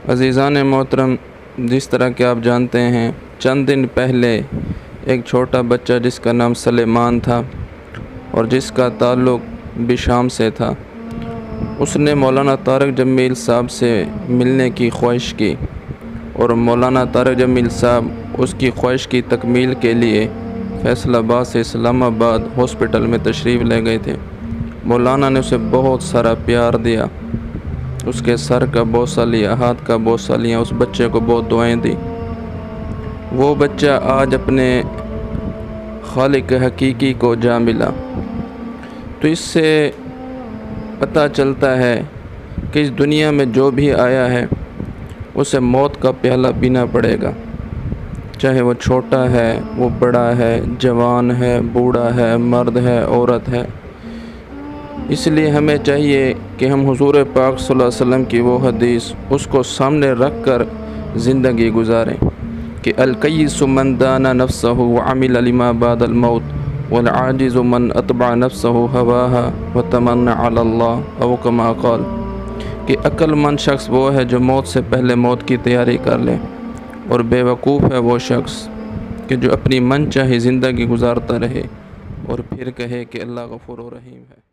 عزیزان محترم، جس طرح کہ آپ جانتے ہیں، چند دن پہلے ایک چھوٹا بچہ جس کا نام سلیمان تھا اور جس کا تعلق بھی شام سے تھا، اس نے مولانا طارق جمیل صاحب سے ملنے کی خواہش کی اور مولانا طارق جمیل صاحب اس کی خواہش کی تکمیل کے لیے فیصل آباد سے اسلام آباد ہاسپٹل میں تشریف لے گئے تھے۔ مولانا نے اسے بہت سارا پیار دیا، اس کے سر کا بوسہ لیا، ہاتھ کا بوسہ لیا، اس بچے کو بہت دعائیں دی۔ وہ بچہ آج اپنے خالق حقیقی کو جا ملا۔ تو اس سے پتہ چلتا ہے کہ اس دنیا میں جو بھی آیا ہے اسے موت کا پیالہ پینا پڑے گا، چاہے وہ چھوٹا ہے، وہ بڑا ہے، جوان ہے، بوڑھا ہے، مرد ہے، عورت ہے۔ اس لیے ہمیں چاہیے کہ ہم حضور پاک صلی اللہ علیہ وسلم کی وہ حدیث اس کو سامنے رکھ کر زندگی گزاریں کہ الکیس من دان نفسہ وعمل لما بعد الموت والعاجز من اتبع نفسہ ہواها وتمنى علی اللہ او کما قال، کہ عقل مند شخص وہ ہے جو موت سے پہلے موت کی تیاری کر لے، اور بے وقوف ہے وہ شخص کہ جو اپنی من چاہی زندگی گزارتا رہے اور پھر کہے کہ اللہ غفور و رحیم ہے۔